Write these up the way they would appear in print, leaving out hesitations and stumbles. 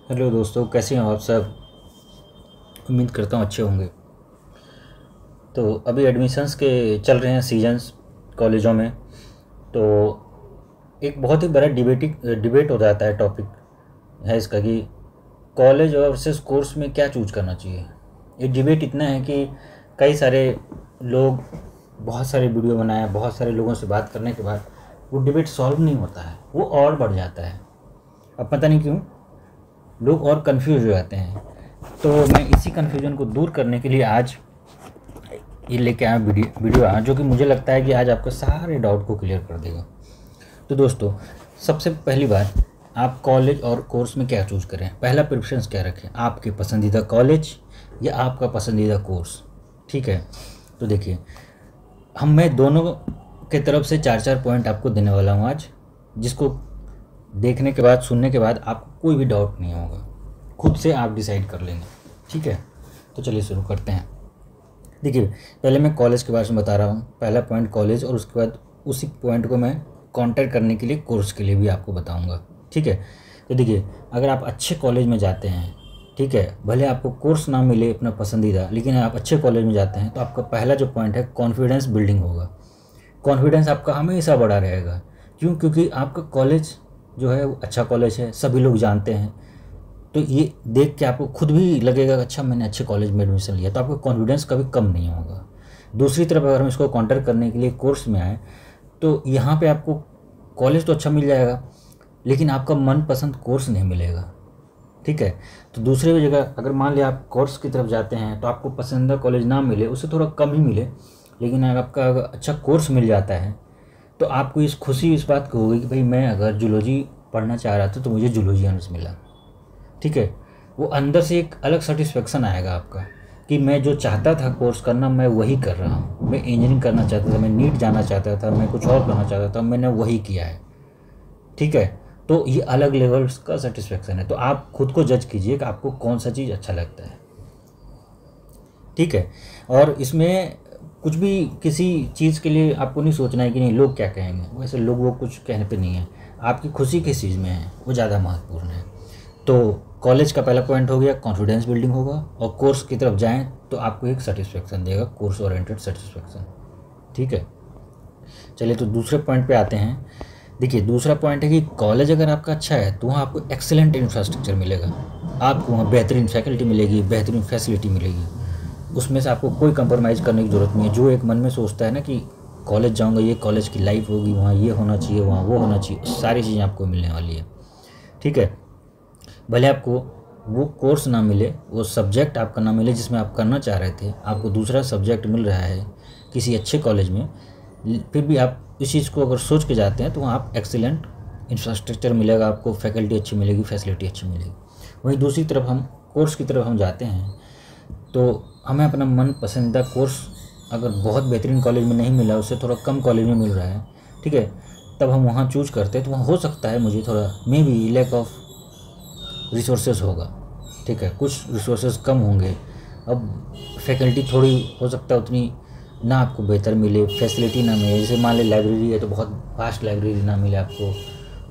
Hello दोस्तों, कैसे हैं आप सब। उम्मीद करता हूँ अच्छे होंगे। तो अभी एडमिशन्स के चल रहे हैं सीजन्स कॉलेजों में। तो एक बहुत ही बड़ा डिबेट हो जाता है, टॉपिक है इसका कि कॉलेज वर्सेस कोर्स में क्या चूज करना चाहिए। ये डिबेट इतना है कि कई सारे लोग बहुत सारे वीडियो बनाए, बहुत सारे लोगों से बात करने के बाद वो डिबेट सॉल्व नहीं होता है, वो और बढ़ जाता है। अब पता नहीं क्यों लोग और कंफ्यूज हो जाते हैं। तो मैं इसी कंफ्यूजन को दूर करने के लिए आज ये लेके आया वीडियो आया, जो कि मुझे लगता है कि आज आपके सारे डाउट को क्लियर कर देगा। तो दोस्तों, सबसे पहली बात, आप कॉलेज और कोर्स में क्या चूज़ करें, पहला प्रेफरेंस क्या रखें, आपके पसंदीदा कॉलेज या आपका पसंदीदा कोर्स। ठीक है, तो देखिए, मैं दोनों के तरफ से 4-4 पॉइंट आपको देने वाला हूँ आज, जिसको देखने के बाद, सुनने के बाद आपको कोई भी डाउट नहीं होगा, खुद से आप डिसाइड कर लेंगे। ठीक है, तो चलिए शुरू करते हैं। देखिए, पहले मैं कॉलेज के बारे में बता रहा हूँ, पहला पॉइंट कॉलेज, और उसके बाद उसी पॉइंट को मैं काउंटर करने के लिए कोर्स के लिए भी आपको बताऊँगा। ठीक है, तो देखिए, अगर आप अच्छे कॉलेज में जाते हैं, ठीक है, भले आपको कोर्स ना मिले अपना पसंदीदा, लेकिन आप अच्छे कॉलेज में जाते हैं तो आपका पहला जो पॉइंट है, कॉन्फिडेंस बिल्डिंग होगा। कॉन्फिडेंस आपका हमेशा बड़ा रहेगा। क्यों? क्योंकि आपका कॉलेज जो है वो अच्छा कॉलेज है, सभी लोग जानते हैं। तो ये देख के आपको खुद भी लगेगा कि अच्छा, मैंने अच्छे कॉलेज में एडमिशन लिया, तो आपका कॉन्फिडेंस कभी कम नहीं होगा। दूसरी तरफ अगर हम इसको काउंटर करने के लिए कोर्स में आए, तो यहाँ पे आपको कॉलेज तो अच्छा मिल जाएगा, लेकिन आपका मनपसंद कोर्स नहीं मिलेगा। ठीक है, तो दूसरी जगह अगर मान लिया आप कोर्स की तरफ जाते हैं तो आपको पसंदीदा कॉलेज ना मिले, उससे थोड़ा कम ही मिले, लेकिन अगर आपका अगर अच्छा कोर्स मिल जाता है तो आपको खुशी इस बात की होगी कि भाई, मैं अगर जूलॉजी पढ़ना चाह रहा था तो मुझे जूलॉजी ऑनर्स मिला। ठीक है, वो अंदर से एक अलग सेटिस्फेक्शन आएगा आपका कि मैं जो चाहता था कोर्स करना, मैं वही कर रहा हूँ। मैं इंजीनियरिंग करना चाहता था, मैं नीट जाना चाहता था, मैं कुछ और करना चाहता था, मैंने वही किया है। ठीक है, तो ये अलग लेवल्स का सेटिस्फेक्शन है। तो आप खुद को जज कीजिए कि आपको कौन सा चीज़ अच्छा लगता है। ठीक है, और इसमें कुछ भी किसी चीज़ के लिए आपको नहीं सोचना है कि नहीं लोग क्या कहेंगे। वैसे लोग वो कुछ कहने पे नहीं है, आपकी खुशी किस चीज़ में है वो ज़्यादा महत्वपूर्ण है। तो कॉलेज का पहला पॉइंट हो गया, कॉन्फिडेंस बिल्डिंग होगा, और कोर्स की तरफ जाएं तो आपको एक सेटिस्फेक्शन देगा, कोर्स ओरिएंटेड सेटिस्फेक्शन। ठीक है, चलिए तो दूसरे पॉइंट पे आते हैं। देखिए, दूसरा पॉइंट है कि कॉलेज अगर आपका अच्छा है तो वहाँ आपको एक्सेलेंट इंफ्रास्ट्रक्चर मिलेगा, आपको वहाँ बेहतरीन फैकल्टी मिलेगी, बेहतरीन फैसिलिटी मिलेगी। उसमें से आपको कोई कंप्रोमाइज़ करने की ज़रूरत नहीं है। जो एक मन में सोचता है ना कि कॉलेज जाऊँगा, ये कॉलेज की लाइफ होगी, वहाँ ये होना चाहिए, वहाँ वो होना चाहिए, सारी चीज़ें आपको मिलने वाली है। ठीक है, भले आपको वो कोर्स ना मिले, वो सब्जेक्ट आपका ना मिले जिसमें आप करना चाह रहे थे, आपको दूसरा सब्जेक्ट मिल रहा है किसी अच्छे कॉलेज में, फिर भी आप इस चीज़ को अगर सोच के जाते हैं तो वहाँ आप एक्सीलेंट इंफ्रास्ट्रक्चर मिलेगा, आपको फैकल्टी अच्छी मिलेगी, फैसिलिटी अच्छी मिलेगी। वहीं दूसरी तरफ हम कोर्स की तरफ हम जाते हैं तो हमें अपना मन पसंदीदा कोर्स अगर बहुत बेहतरीन कॉलेज में नहीं मिला, उससे थोड़ा कम कॉलेज में मिल रहा है, ठीक है, तब हम वहाँ चूज करते हैं। तो वहाँ हो सकता है मुझे थोड़ा maybe lack of resources होगा। ठीक है, कुछ रिसोर्सेज कम होंगे, अब फैकल्टी थोड़ी हो सकता है उतनी ना आपको बेहतर मिले, फैसिलिटी ना मिले। जैसे मान ली लाइब्रेरी है तो बहुत फास्ट लाइब्रेरी ना मिले आपको,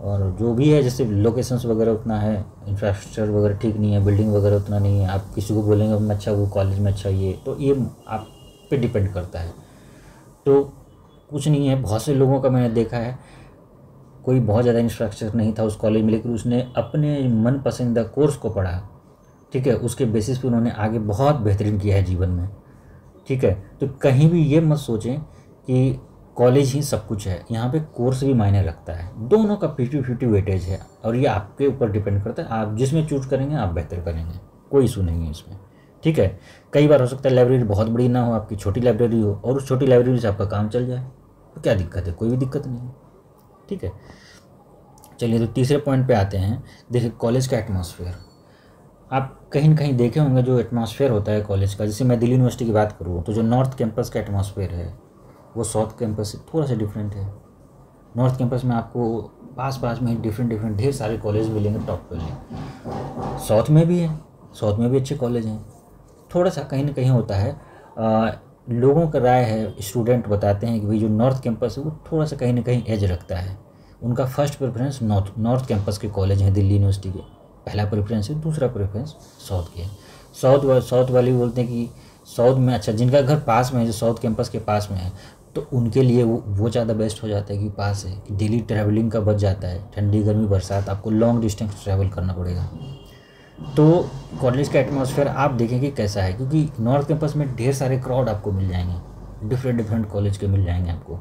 और जो भी है जैसे लोकेशंस वगैरह उतना है, इंफ्रास्ट्रक्चर वगैरह ठीक नहीं है, बिल्डिंग वगैरह उतना नहीं है, आप किसी को बोलेंगे मैं अच्छा वो कॉलेज में अच्छा ये, तो ये आप पे डिपेंड करता है। तो कुछ नहीं है, बहुत से लोगों का मैंने देखा है, कोई बहुत ज़्यादा इंफ्रास्ट्रक्चर नहीं था उस कॉलेज में, लेकिन उसने अपने मन पसंदीदा कोर्स को पढ़ा। ठीक है, उसके बेसिस पे उन्होंने आगे बहुत बेहतरीन किया है जीवन में। ठीक है, तो कहीं भी ये मत सोचें कि कॉलेज ही सब कुछ है, यहाँ पे कोर्स भी मायने रखता है। दोनों का 50-50 वेटेज है, और ये आपके ऊपर डिपेंड करता है, आप जिसमें चूज करेंगे आप बेहतर करेंगे, कोई इशू नहीं है इसमें। ठीक है, कई बार हो सकता है लाइब्रेरी बहुत बड़ी ना हो, आपकी छोटी लाइब्रेरी हो, और उस छोटी लाइब्रेरी से आपका काम चल जाए, तो क्या दिक्कत है? कोई भी दिक्कत नहीं है। ठीक है, चलिए तो तीसरे पॉइंट पे आते हैं। देखिए, कॉलेज का एटमॉस्फेयर, आप कहीं न कहीं देखे होंगे जो एटमॉस्फेयर होता है कॉलेज का। जैसे मैं दिल्ली यूनिवर्सिटी की बात करूँ तो जो नॉर्थ कैंपस का एटमॉस्फेयर है वो साउथ कैंपस से थोड़ा सा डिफरेंट है। नॉर्थ कैंपस में आपको पास पास में ही डिफरेंट ढेर सारे कॉलेज मिलेंगे टॉप वाले। साउथ में भी है, साउथ में भी अच्छे कॉलेज हैं। थोड़ा सा कहीं ना कहीं होता है, लोगों का राय है, स्टूडेंट बताते हैं कि भाई जो नॉर्थ कैंपस है वो थोड़ा सा कहीं ना कहीं एज रखता है। उनका फर्स्ट प्रेफरेंस नॉर्थ कैंपस के कॉलेज हैं दिल्ली यूनिवर्सिटी के, पहला प्रेफरेंस है, दूसरा प्रेफरेंस साउथ की है। साउथ वाले बोलते हैं कि साउथ में अच्छा, जिनका घर पास में है, जो साउथ कैंपस के पास में है, तो उनके लिए वो ज़्यादा बेस्ट हो जाता है कि पास है, कि डेली ट्रैवलिंग का बच जाता है। ठंडी गर्मी बरसात आपको लॉन्ग डिस्टेंस ट्रैवल करना पड़ेगा। तो कॉलेज का एटमॉस्फेयर आप देखें कि कैसा है, क्योंकि नॉर्थ कैंपस में ढेर सारे क्राउड आपको मिल जाएंगे, डिफरेंट कॉलेज के मिल जाएंगे आपको,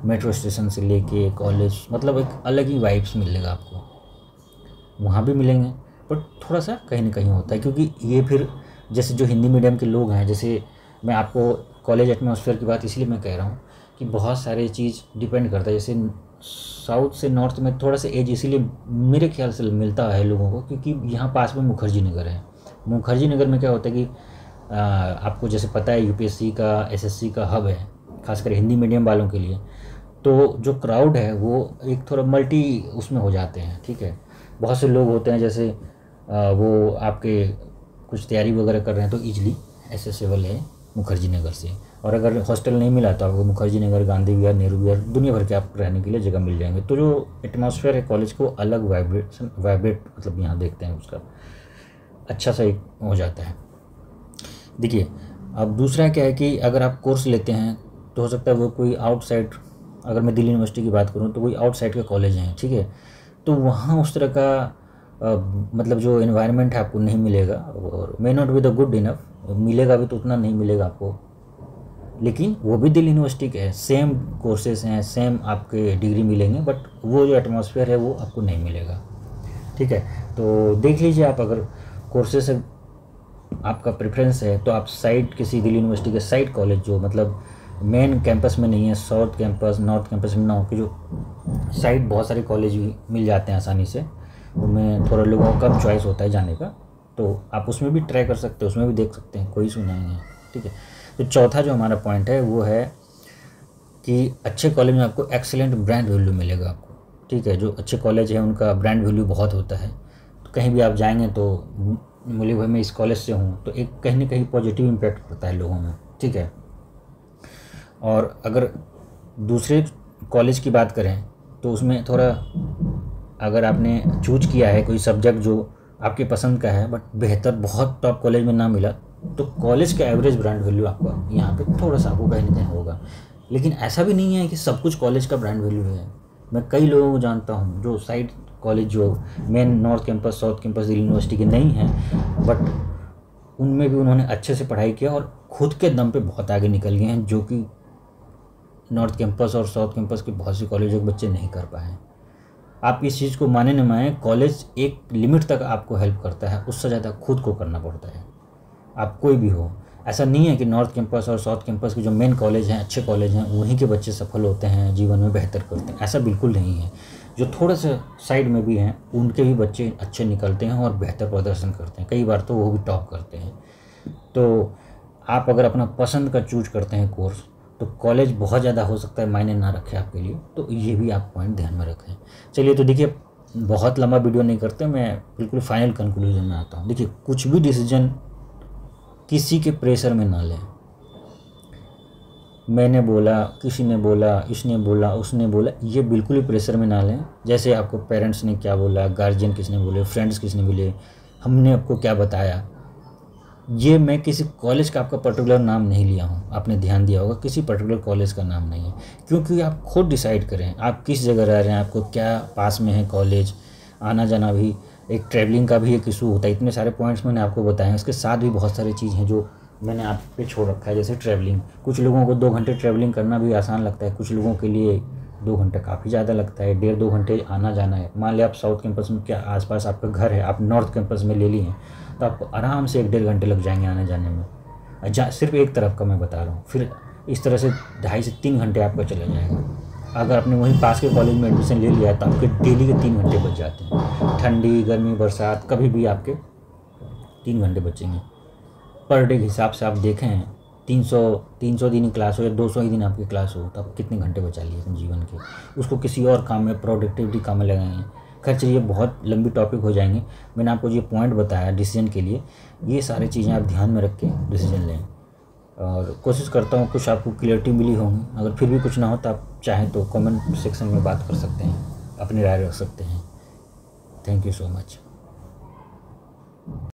मेट्रो स्टेशन से लेके कॉलेज, मतलब एक अलग ही वाइब्स मिलेगा आपको। वहाँ भी मिलेंगे, बट थोड़ा सा कहीं ना कहीं होता है, क्योंकि ये फिर जैसे जो हिंदी मीडियम के लोग हैं, जैसे मैं आपको कॉलेज एटमॉस्फेयर की बात इसलिए मैं कह रहा हूँ कि बहुत सारे चीज़ डिपेंड करता है। जैसे साउथ से नॉर्थ में थोड़ा सा एज इसीलिए मेरे ख्याल से मिलता है लोगों को, क्योंकि यहाँ पास में मुखर्जी नगर है। मुखर्जी नगर में क्या होता है कि आपको जैसे पता है यूपीएससी का एसएससी का हब है, खासकर हिंदी मीडियम वालों के लिए। तो जो क्राउड है वो एक थोड़ा मल्टी उसमें हो जाते हैं, ठीक है। बहुत से लोग होते हैं, जैसे वो आपके कुछ तैयारी वगैरह कर रहे हैं तो ईजिली एक्सेसिबल है मुखर्जी नगर से। और अगर हॉस्टल नहीं मिला तो आपको मुखर्जी नगर, गांधी विहार, नेहरू विहार, दुनिया भर के आप रहने के लिए जगह मिल जाएंगे। तो जो एटमॉस्फेयर है कॉलेज को अलग वाइब्रेट मतलब यहाँ देखते हैं उसका अच्छा सा एक हो जाता है। देखिए अब दूसरा क्या है कि अगर आप कोर्स लेते हैं तो हो सकता है वो कोई आउटसाइड, अगर मैं दिल्ली यूनिवर्सिटी की बात करूँ तो कोई आउटसाइड के कॉलेज हैं, ठीक है। तो वहाँ उस तरह का मतलब जो एनवायरनमेंट है आपको नहीं मिलेगा, और may not be the good enough, मिलेगा भी तो उतना नहीं मिलेगा आपको, लेकिन वो भी दिल्ली यूनिवर्सिटी के है, सेम कोर्सेज हैं, सेम आपके डिग्री मिलेंगे, बट वो जो एटमॉस्फेयर है वो आपको नहीं मिलेगा, ठीक है। तो देख लीजिए आप, अगर कोर्सेज आपका प्रेफरेंस है तो आप साइड किसी दिल्ली यूनिवर्सिटी के साइड कॉलेज जो मतलब मेन कैंपस में नहीं है, साउथ कैंपस नॉर्थ कैंपस में ना हो, कि जो साइड बहुत सारे कॉलेज भी मिल जाते हैं आसानी से, उनमें थोड़ा लोगों को कम चॉइस होता है जाने का, तो आप उसमें भी ट्राई कर सकते हो, उसमें भी देख सकते हैं, कोई इशू नहीं है, ठीक है। तो चौथा जो हमारा पॉइंट है वो है कि अच्छे कॉलेज में आपको एक्सेलेंट ब्रांड वैल्यू मिलेगा आपको, ठीक है। जो अच्छे कॉलेज हैं उनका ब्रांड वैल्यू बहुत होता है, तो कहीं भी आप जाएंगे तो बोले भाई मैं इस कॉलेज से हूँ, तो एक कहीं ना कहीं पॉजिटिव इम्पैक्ट पड़ता है लोगों में, ठीक है। और अगर दूसरे कॉलेज की बात करें तो उसमें थोड़ा, अगर आपने चूज किया है कोई सब्जेक्ट जो आपके पसंद का है बट बेहतर बहुत टॉप कॉलेज में ना मिला, तो कॉलेज का एवरेज ब्रांड वैल्यू आपका यहाँ पे थोड़ा सा आपको कहीं ना कहीं होगा। लेकिन ऐसा भी नहीं है कि सब कुछ कॉलेज का ब्रांड वैल्यू है। मैं कई लोगों को जानता हूँ जो साइड कॉलेज जो main north campus south campus Delhi university के नहीं हैं, बट उनमें भी उन्होंने अच्छे से पढ़ाई किया और खुद के दम पे बहुत आगे निकल गए हैं, जो कि नॉर्थ कैंपस और साउथ कैंपस के बहुत से कॉलेजों के बच्चे नहीं कर पाए। आप इस चीज़ को माने न माने, कॉलेज एक लिमिट तक आपको हेल्प करता है, उससे ज़्यादा खुद को करना पड़ता है। आप कोई भी हो, ऐसा नहीं है कि नॉर्थ कैंपस और साउथ कैंपस के जो मेन कॉलेज हैं, अच्छे कॉलेज हैं, वहीं के बच्चे सफल होते हैं, जीवन में बेहतर करते हैं, ऐसा बिल्कुल नहीं है। जो थोड़े से साइड में भी हैं उनके भी बच्चे अच्छे निकलते हैं और बेहतर प्रदर्शन करते हैं, कई बार तो वो भी टॉप करते हैं। तो आप अगर अपना पसंद का चूज करते हैं कोर्स, तो कॉलेज बहुत ज़्यादा हो सकता है मायने ना रखे आपके लिए, तो ये भी आप पॉइंट ध्यान में रखें। चलिए, तो देखिए बहुत लंबा वीडियो नहीं करते, मैं बिल्कुल फाइनल कंक्लूजन में आता हूँ। देखिए, कुछ भी डिसीजन किसी के प्रेशर में ना लें। मैंने बोला, किसी ने बोला, इसने बोला, उसने बोला, ये बिल्कुल ही प्रेशर में ना लें। जैसे आपको पेरेंट्स ने क्या बोला, गार्जियन किसने बोले, फ्रेंड्स किसने बोले, हमने आपको क्या बताया, ये मैं किसी कॉलेज का आपका पर्टिकुलर नाम नहीं लिया हूँ, आपने ध्यान दिया होगा, किसी पर्टिकुलर कॉलेज का नाम नहीं है। क्योंकि आप खुद डिसाइड करें आप किस जगह रह रहे हैं, आपको क्या पास में है कॉलेज, आना जाना भी, एक ट्रैवलिंग का भी एक इशू होता है। इतने सारे पॉइंट्स मैंने आपको बताए हैं, उसके साथ भी बहुत सारी चीज़ हैं जो मैंने आप पे छोड़ रखा है। जैसे ट्रैवलिंग, कुछ लोगों को 2 घंटे ट्रैवलिंग करना भी आसान लगता है, कुछ लोगों के लिए 2 घंटा काफ़ी ज़्यादा लगता है, 1.5-2 घंटे आना जाना है। मान लिया आप साउथ कैंपस में क्या आसपास आपका घर है, आप नॉर्थ कैंपस में ले लिए हैं, तो आपको आराम से 1-1.5 घंटे लग जाएंगे आने जाने में। सिर्फ एक तरफ का मैं बता रहा हूँ, फिर इस तरह से 2.5 से 3 घंटे आपका चला जाएगा। अगर आपने वहीं पास के कॉलेज में एडमिशन ले लिया है तो आपके डेली के 3 घंटे बच जाते हैं। ठंडी गर्मी बरसात कभी भी आपके 3 घंटे बचेंगे। पर डे के हिसाब से आप देखें, 300 दिन की क्लास हो या 200 ही दिन आपकी क्लास हो, तो आप कितने घंटे बचा लिए अपने जीवन के, उसको किसी और काम में, प्रोडक्टिविटी काम में लगाएंगे। खैर चलिए, बहुत लंबी टॉपिक हो जाएंगे। मैंने आपको ये पॉइंट बताया डिसीजन के लिए, ये सारी चीज़ें आप ध्यान में रख के डिसीजन लें, और कोशिश करता हूँ कुछ आपको क्लियरिटी मिली होंगी। अगर फिर भी कुछ ना हो तो आप चाहें तो कमेंट सेक्शन में बात कर सकते हैं, अपनी राय रख सकते हैं। Thank you so much.